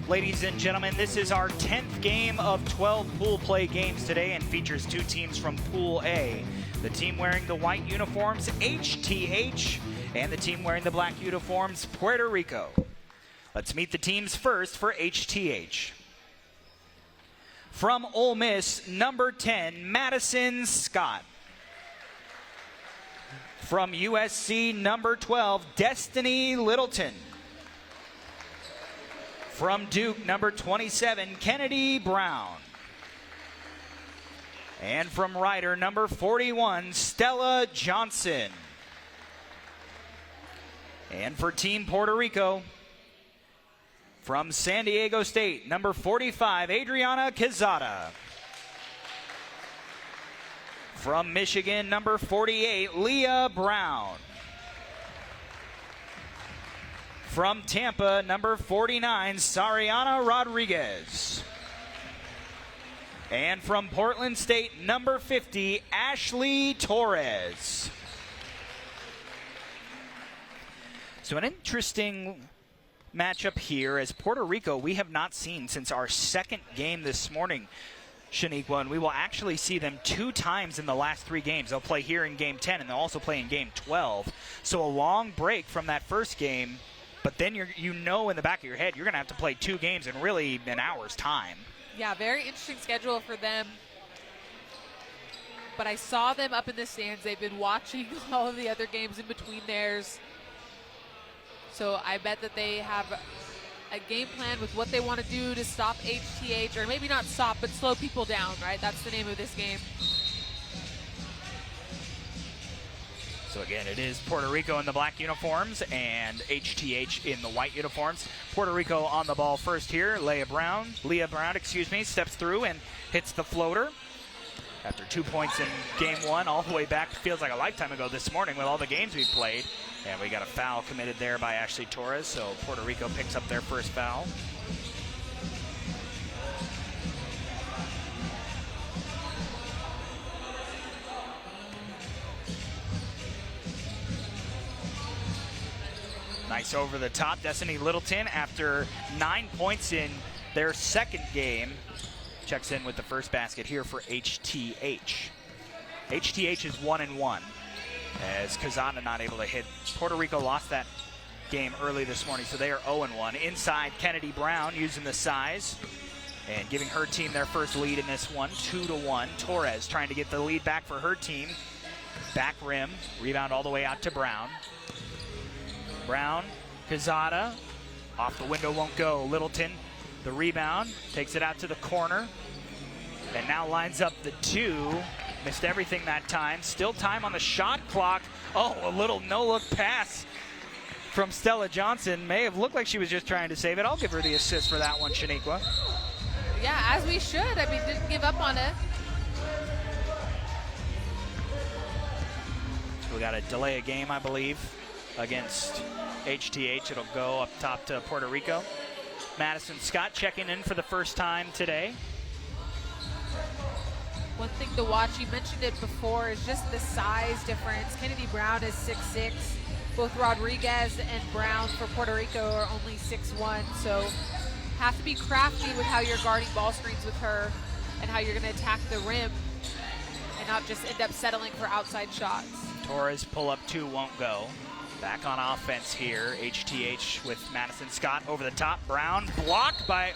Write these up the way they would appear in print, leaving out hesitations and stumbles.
Ladies and gentlemen, this is our 10th game of 12 pool play games today and features two teams from Pool A. The team wearing the white uniforms, HTH, and the team wearing the black uniforms, Puerto Rico. Let's meet the teams first for HTH. From Ole Miss, number 10, Madison Scott. From USC, number 12, Destiny Littleton. From Duke, number 27, Kennedy Brown. And from Ryder, number 41, Stella Johnson. And for Team Puerto Rico, from San Diego State, number 45, Adryana Quezada. From Michigan, number 48, Leigha Brown. From Tampa, number 49, Sariana Rodriguez. And from Portland State, number 50, Ashley Torres. So an interesting matchup here, as Puerto Rico we have not seen since our second game this morning, Shaniqua, and we will actually see them 2 times in the last 3 games. They'll play here in game 10 and they'll also play in game 12. So a long break from that first game. But then you know in the back of your head, you're going to have to play 2 games in really an hour's time. Yeah, very interesting schedule for them. But I saw them up in the stands. They've been watching all of the other games in between theirs. So I bet that they have a game plan with what they want to do to stop HTH, or maybe not stop, but slow people down, right? That's the name of this game. So again, it is Puerto Rico in the black uniforms and HTH in the white uniforms. Puerto Rico on the ball first here. Leigha Brown, steps through and hits the floater. After 2 points in game 1, all the way back, feels like a lifetime ago this morning with all the games we've played. And we got a foul committed there by Ashley Torres, so Puerto Rico picks up their first foul. Nice over the top. Destiny Littleton, after 9 points in their second game, checks in with the first basket here for HTH. HTH is 1-1 as Quezada not able to hit. Puerto Rico lost that game early this morning, so they are 0-1. Inside, Kennedy Brown using the size and giving her team their first lead in this one, 2-1. Torres trying to get the lead back for her team. Back rim, rebound all the way out to Brown. Brown, Quezada, off the window, won't go. Littleton, the rebound, takes it out to the corner, and now lines up the 2. Missed everything that time. Still time on the shot clock. Oh, a little no-look pass from Stella Johnson. May have looked like she was just trying to save it. I'll give her the assist for that one, Shaniqua. Yeah, as we should. I mean, didn't give up on it. We got to delay a game, I believe, against HTH. It'll go up top to Puerto Rico. Madison Scott checking in for the first time today. One thing to watch, you mentioned it before, is just the size difference. Kennedy Brown is 6'6". Both Rodriguez and Brown for Puerto Rico are only 6'1", so have to be crafty with how you're guarding ball screens with her and how you're going to attack the rim and not just end up settling for outside shots. Torres pull-up 2 won't go. Back on offense here, HTH with Madison Scott over the top. Brown blocked by,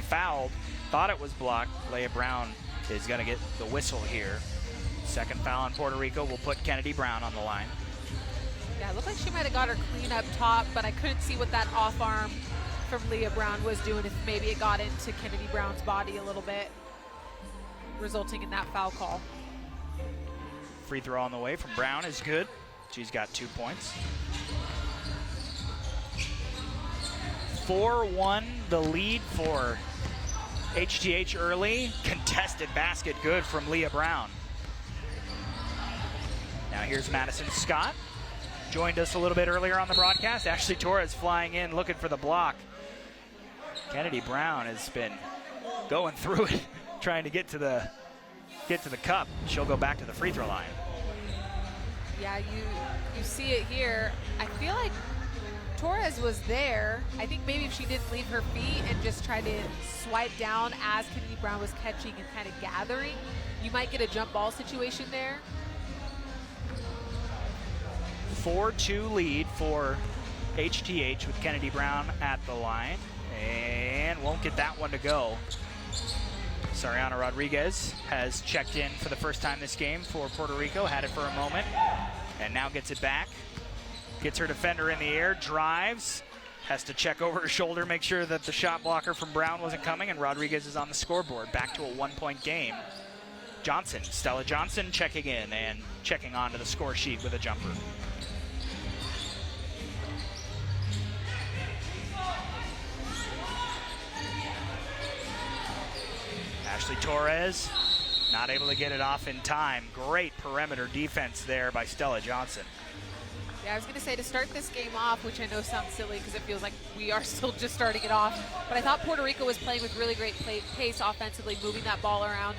fouled. Thought it was blocked. Leigha Brown is going to get the whistle here. Second foul on Puerto Rico will put Kennedy Brown on the line. Yeah, it looked like she might have got her clean up top, but I couldn't see what that off arm from Leigha Brown was doing, if maybe it got into Kennedy Brown's body a little bit, resulting in that foul call. Free throw on the way from Brown is good. She's got 2 points. 4-1 the lead for HTH early. Contested basket good from Leigha Brown. Now here's Madison Scott. Joined us a little bit earlier on the broadcast. Ashley Torres flying in looking for the block. Kennedy Brown has been going through it, trying to get to the cup. She'll go back to the free throw line. Yeah, you see it here. I feel like Torres was there. I think maybe if she didn't leave her feet and just try to swipe down as Kennedy Brown was catching and kind of gathering, you might get a jump ball situation there. 4-2 lead for HTH with Kennedy Brown at the line, and won't get that one to go. Sariana Rodriguez has checked in for the first time this game for Puerto Rico, had it for a moment, and now gets it back. Gets her defender in the air, drives, has to check over her shoulder, make sure that the shot blocker from Brown wasn't coming, and Rodriguez is on the scoreboard. Back to a 1-point game. Johnson, Stella Johnson checking in and checking onto the score sheet with a jumper. Ashley Torres, not able to get it off in time. Great perimeter defense there by Stella Johnson. Yeah, I was going to say, to start this game off, which I know sounds silly because it feels like we are still just starting it off, but I thought Puerto Rico was playing with really great pace offensively, moving that ball around.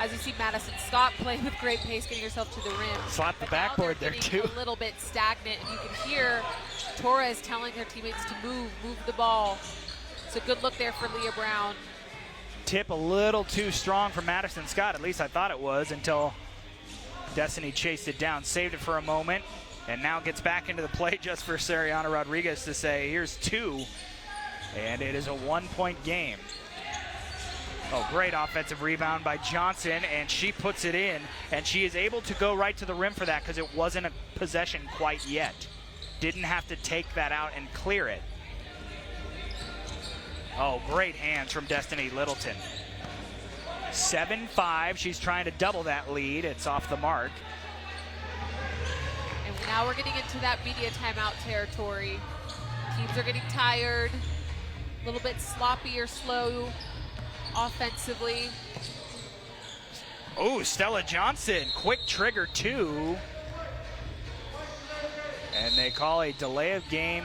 As you see Madison Scott playing with great pace, getting herself to the rim. Slap the backboard there too. A little bit stagnant, and you can hear Torres telling her teammates to move the ball. It's a good look there for Leigha Brown. Tip a little too strong for Madison Scott, at least I thought it was, until Destiny chased it down, saved it for a moment, and now gets back into the play just for Sariana Rodriguez to say, here's 2, and it is a 1-point game. Oh, great offensive rebound by Johnson, and she puts it in, and she is able to go right to the rim for that because it wasn't a possession quite yet. Didn't have to take that out and clear it. Oh, great hands from Destiny Littleton. 7-5, she's trying to double that lead. It's off the mark. And now we're getting into that media timeout territory. Teams are getting tired, a little bit sloppy or slow offensively. Oh, Stella Johnson, quick trigger 2. And they call a delay of game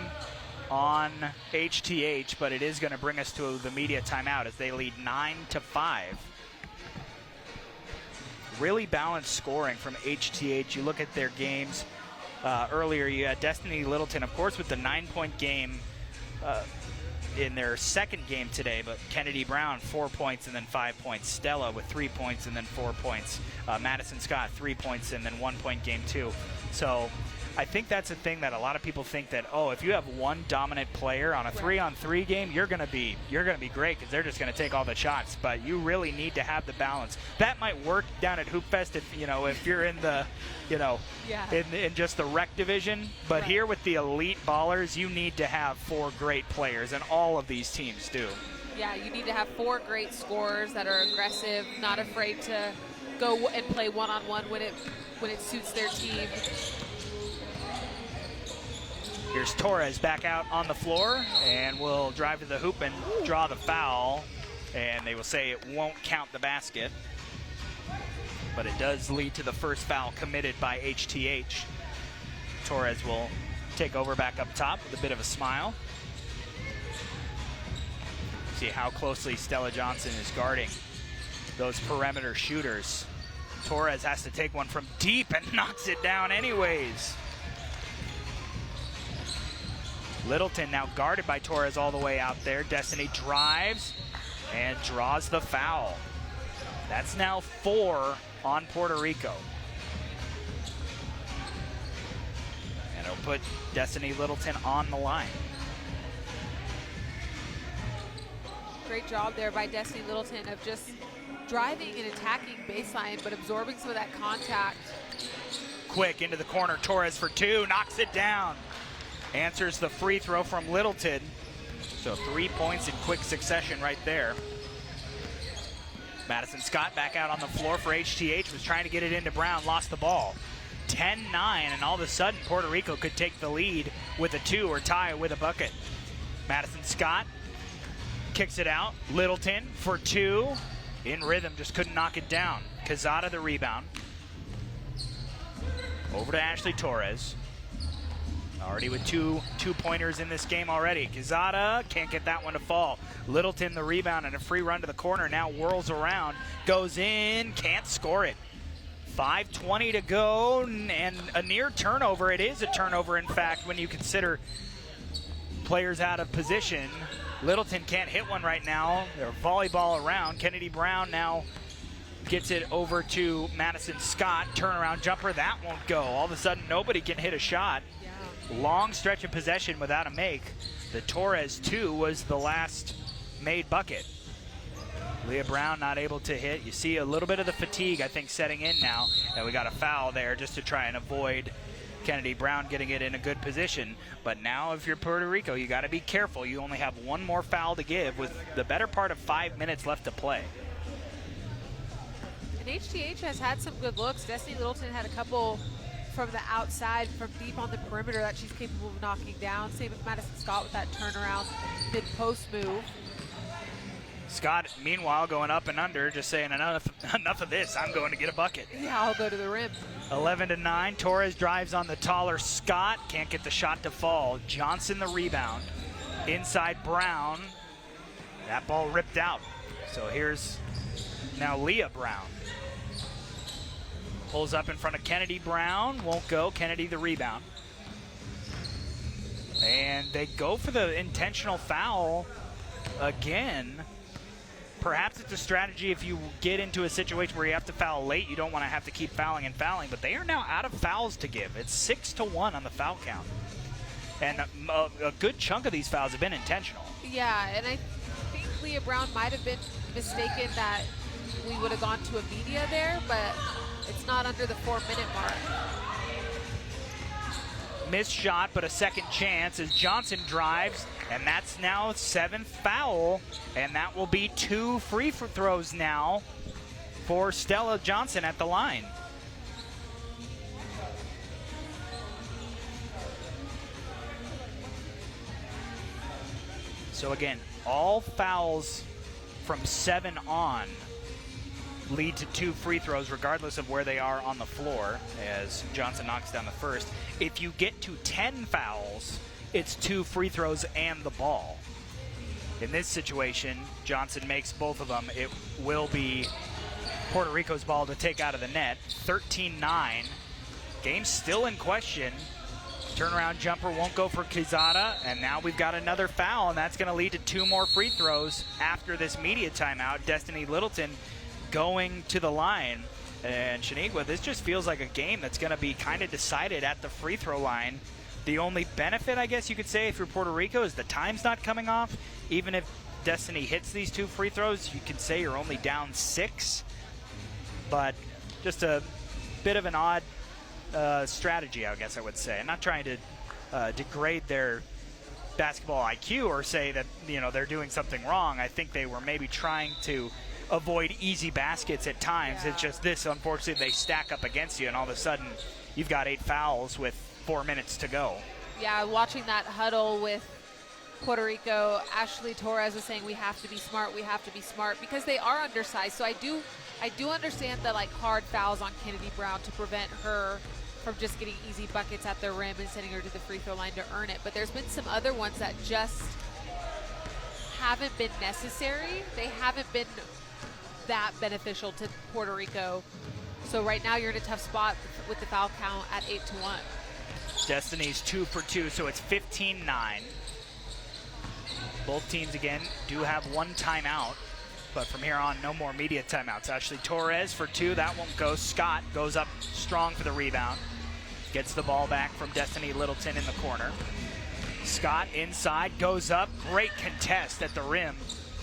on HTH, but it is going to bring us to the media timeout as they lead 9-5. Really balanced scoring from HTH. You look at their games earlier, you had Destiny Littleton, of course, with the 9-point game in their second game today, but Kennedy Brown 4 points and then 5 points. Stella with 3 points and then 4 points. Madison Scott 3 points and then 1-point game too. So I think that's a thing that a lot of people think that, oh, if you have one dominant player on a 3-on-3 game, you're gonna be great because they're just gonna take all the shots. But you really need to have the balance. That might work down at Hoopfest if you're in the in just the rec division. But here with the elite ballers, you need to have 4 great players, and all of these teams do. Yeah, you need to have 4 great scorers that are aggressive, not afraid to go and play one-on-one when it suits their team. Here's Torres back out on the floor and will drive to the hoop and draw the foul. And they will say it won't count the basket. But it does lead to the first foul committed by HTH. Torres will take over back up top with a bit of a smile. See how closely Stella Johnson is guarding those perimeter shooters. Torres has to take one from deep and knocks it down anyways. Littleton now guarded by Torres all the way out there. Destiny drives and draws the foul. That's now 4 on Puerto Rico. And it'll put Destiny Littleton on the line. Great job there by Destiny Littleton of just driving and attacking baseline, but absorbing some of that contact. Quick into the corner, Torres for 2, knocks it down. Answers the free throw from Littleton. So 3 points in quick succession right there. Madison Scott back out on the floor for HTH, was trying to get it into Brown, lost the ball. 10-9, and all of a sudden Puerto Rico could take the lead with a 2 or tie with a bucket. Madison Scott kicks it out. Littleton for 2. In rhythm, just couldn't knock it down. Quezada the rebound. Over to Ashley Torres. Already with two pointers in this game already. Quezada can't get that one to fall. Littleton the rebound and a free run to the corner. Now whirls around, goes in, can't score it. 5:20 to go and a near turnover. It is a turnover, in fact, when you consider players out of position. Littleton can't hit one right now. They're volleyball around. Kennedy Brown now gets it over to Madison Scott. Turnaround jumper, that won't go. All of a sudden, nobody can hit a shot. Yeah. Long stretch of possession without a make. The Torres 2 was the last made bucket. Leigha Brown not able to hit. You see a little bit of the fatigue, I think, setting in now. And we got a foul there just to try and avoid Kennedy Brown getting it in a good position. But now if you're Puerto Rico, you got to be careful. You only have one more foul to give with the better part of 5 minutes left to play. And HTH has had some good looks. Destiny Littleton had a couple from the outside, from deep on the perimeter that she's capable of knocking down. Same with Madison Scott with that turnaround mid-post move. Scott, meanwhile, going up and under, just saying enough of this. I'm going to get a bucket. Yeah, I'll go to the rim. 11-9. Torres drives on the taller Scott. Can't get the shot to fall. Johnson the rebound. Inside Brown. That ball ripped out. So here's now Leigha Brown. Pulls up in front of Kennedy Brown. Won't go. Kennedy the rebound. And they go for the intentional foul again. Perhaps it's a strategy if you get into a situation where you have to foul late. You don't want to have to keep fouling and fouling, but they are now out of fouls to give. It's 6-1 on the foul count. And a good chunk of these fouls have been intentional. Yeah, and I think Leigha Brown might have been mistaken that we would have gone to a media there, but it's not under the 4-minute mark. Missed shot, but a second chance as Johnson drives, and that's now 7th foul, and that will be 2 free throws now for Stella Johnson at the line. So again, all fouls from 7 on lead to 2 free throws regardless of where they are on the floor as Johnson knocks down the first. If you get to 10 fouls, it's 2 free throws and the ball. In this situation, Johnson makes both of them. It will be Puerto Rico's ball to take out of the net. 13-9. Game still in question. Turnaround jumper won't go for Quezada, and now we've got another foul, and that's going to lead to 2 more free throws after this media timeout. Destiny Littleton going to the line. And Shaniqua, this just feels like a game that's going to be kind of decided at the free throw line. The only benefit, I guess you could say, if you're Puerto Rico, is the time's not coming off. Even if Destiny hits these 2 free throws, you can say you're only down 6. But just a bit of an odd strategy, I guess I would say. I'm not trying to degrade their basketball IQ or say that, you know, they're doing something wrong. I think they were maybe trying to avoid easy baskets at times. Yeah. It's just this, unfortunately, they stack up against you, and all of a sudden you've got 8 fouls with 4 minutes to go. Yeah, watching that huddle with Puerto Rico, Ashley Torres was saying we have to be smart, because they are undersized. So I do understand the hard fouls on Kennedy Brown to prevent her from just getting easy buckets at the rim and sending her to the free throw line to earn it. But there's been some other ones that just haven't been necessary. They haven't been that beneficial to Puerto Rico. So right now you're in a tough spot with the foul count at 8-1. Destiny's 2 for 2, so it's 15-9. Both teams again do have 1 timeout, but from here on, no more media timeouts. Ashley Torres for 2, that won't go. Scott goes up strong for the rebound. Gets the ball back from Destiny Littleton in the corner. Scott inside, goes up. Great contest at the rim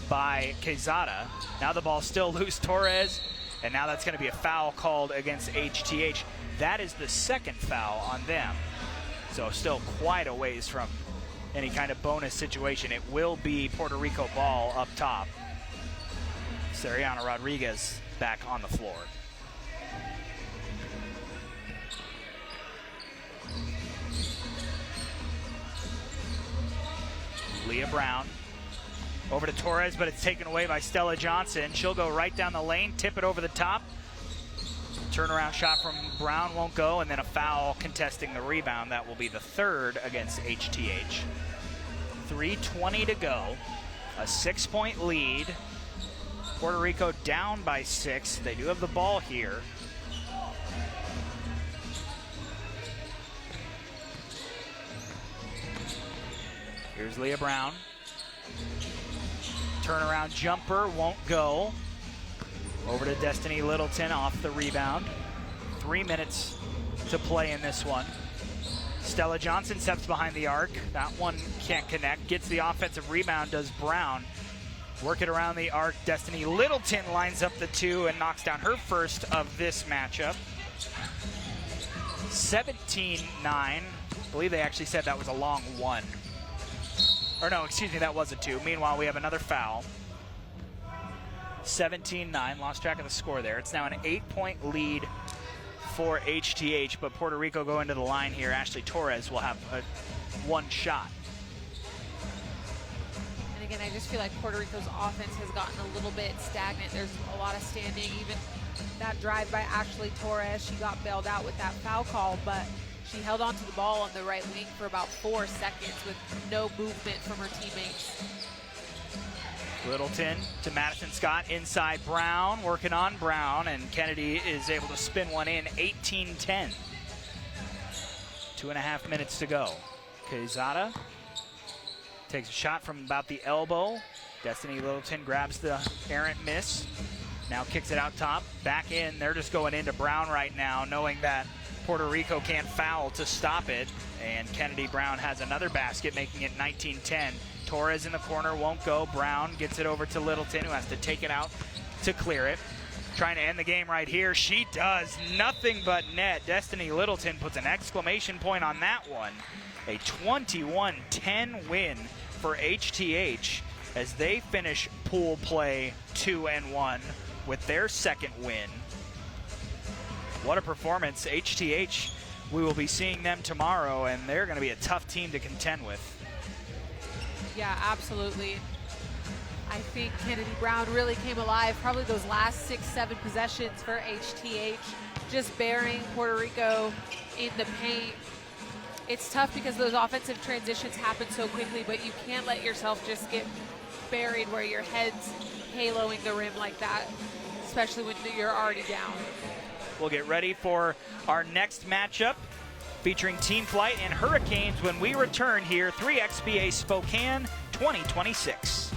by Quezada. Now the ball still loose, Torres, and now that's going to be a foul called against HTH. That is the 2nd foul on them. So still quite a ways from any kind of bonus situation. It will be Puerto Rico ball up top. Sariana Rodriguez back on the floor. Leigha Brown over to Torres, but it's taken away by Stella Johnson. She'll go right down the lane, tip it over the top. Turnaround shot from Brown won't go, and then a foul contesting the rebound. That will be the 3rd against HTH. 3:20 to go. A 6-point lead. Puerto Rico down by 6. They do have the ball here. Here's Leigha Brown. Turnaround jumper won't go. Over to Destiny Littleton off the rebound. 3 minutes to play in this one. Stella Johnson steps behind the arc. That one can't connect. Gets the offensive rebound, does Brown. Work it around the arc. Destiny Littleton lines up the 2 and knocks down her first of this matchup. 17-9. I believe they actually said that was a long 1. Or no, excuse me, that was a 2. Meanwhile, we have another foul. 17-9, lost track of the score there. It's now an 8-point lead for HTH, but Puerto Rico go into the line here. Ashley Torres will have one shot. And again, I just feel like Puerto Rico's offense has gotten a little bit stagnant. There's a lot of standing. Even that drive by Ashley Torres, she got bailed out with that foul call, but she held onto the ball on the right wing for about 4 seconds with no movement from her teammates. Littleton to Madison Scott, inside Brown, working on Brown, and Kennedy is able to spin one in. 18-10. 2.5 minutes to go. Quezada takes a shot from about the elbow. Destiny Littleton grabs the errant miss. Now kicks it out top, back in. They're just going into Brown right now, knowing that Puerto Rico can't foul to stop it. And Kennedy Brown has another basket, making it 19-10. Torres in the corner, won't go. Brown gets it over to Littleton, who has to take it out to clear it. Trying to end the game right here. She does nothing but net. Destiny Littleton puts an exclamation point on that one. A 21-10 win for HTH as they finish pool play 2-1 with their second win. What a performance. HTH, we will be seeing them tomorrow, and they're going to be a tough team to contend with. Yeah, absolutely. I think Kennedy Brown really came alive. Probably those last 6-7 possessions for HTH, just burying Puerto Rico in the paint. It's tough because those offensive transitions happen so quickly, but you can't let yourself just get buried where your head's haloing the rim like that, especially when you're already down. We'll get ready for our next matchup featuring Team Flight and Hurricanes when we return here, 3XBA Spokane 2026.